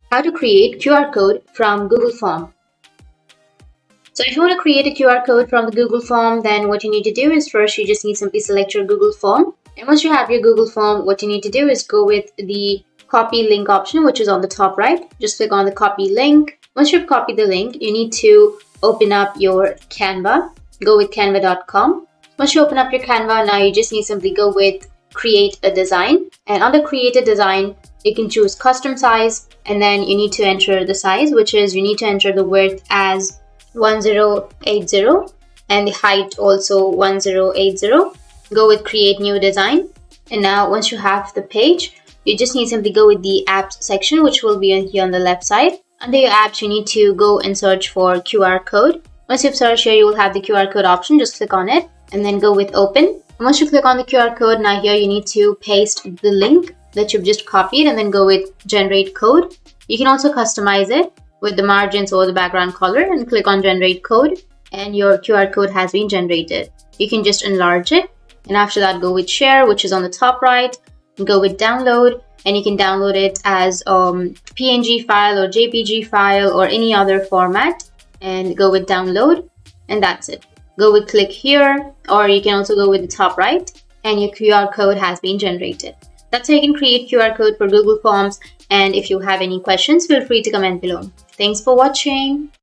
How to create QR code from Google Form. So if you want to create a QR code from the Google Form, then what you need to do is first you just need to simply select your Google Form. And once you have your Google Form, what you need to do is go with the copy link option, which is on the top right. Just click on the copy link. Once you've copied the link, you need to open up your Canva. Go with canva.com. Once you open up your Canva, now you just need to simply go with create a design. And under create a design, you can choose custom size, and then you need to enter the size, which is you need to enter the width as 1080 and the height also 1080. Go with create new design. And now once you have the page, you just need to simply go with the apps section, which will be here on the left side. Under your apps, you need to go and search for QR code. Once you've searched here, you will have the QR code option. Just click on it and then go with open. And once you click on the QR code, now here you need to paste the link that you've just copied and then go with generate code. You can also customize it with the margins or the background color and click on generate code, and your QR code has been generated. You can just enlarge it, and after that go with share, which is on the top right, and go with download, and you can download it as PNG file or JPG file or any other format, and go with download, and that's it. Go with click here, or you can also go with the top right, and your QR code has been generated. That's how you can create QR code for Google Forms, and if you have any questions, feel free to comment below. Thanks for watching.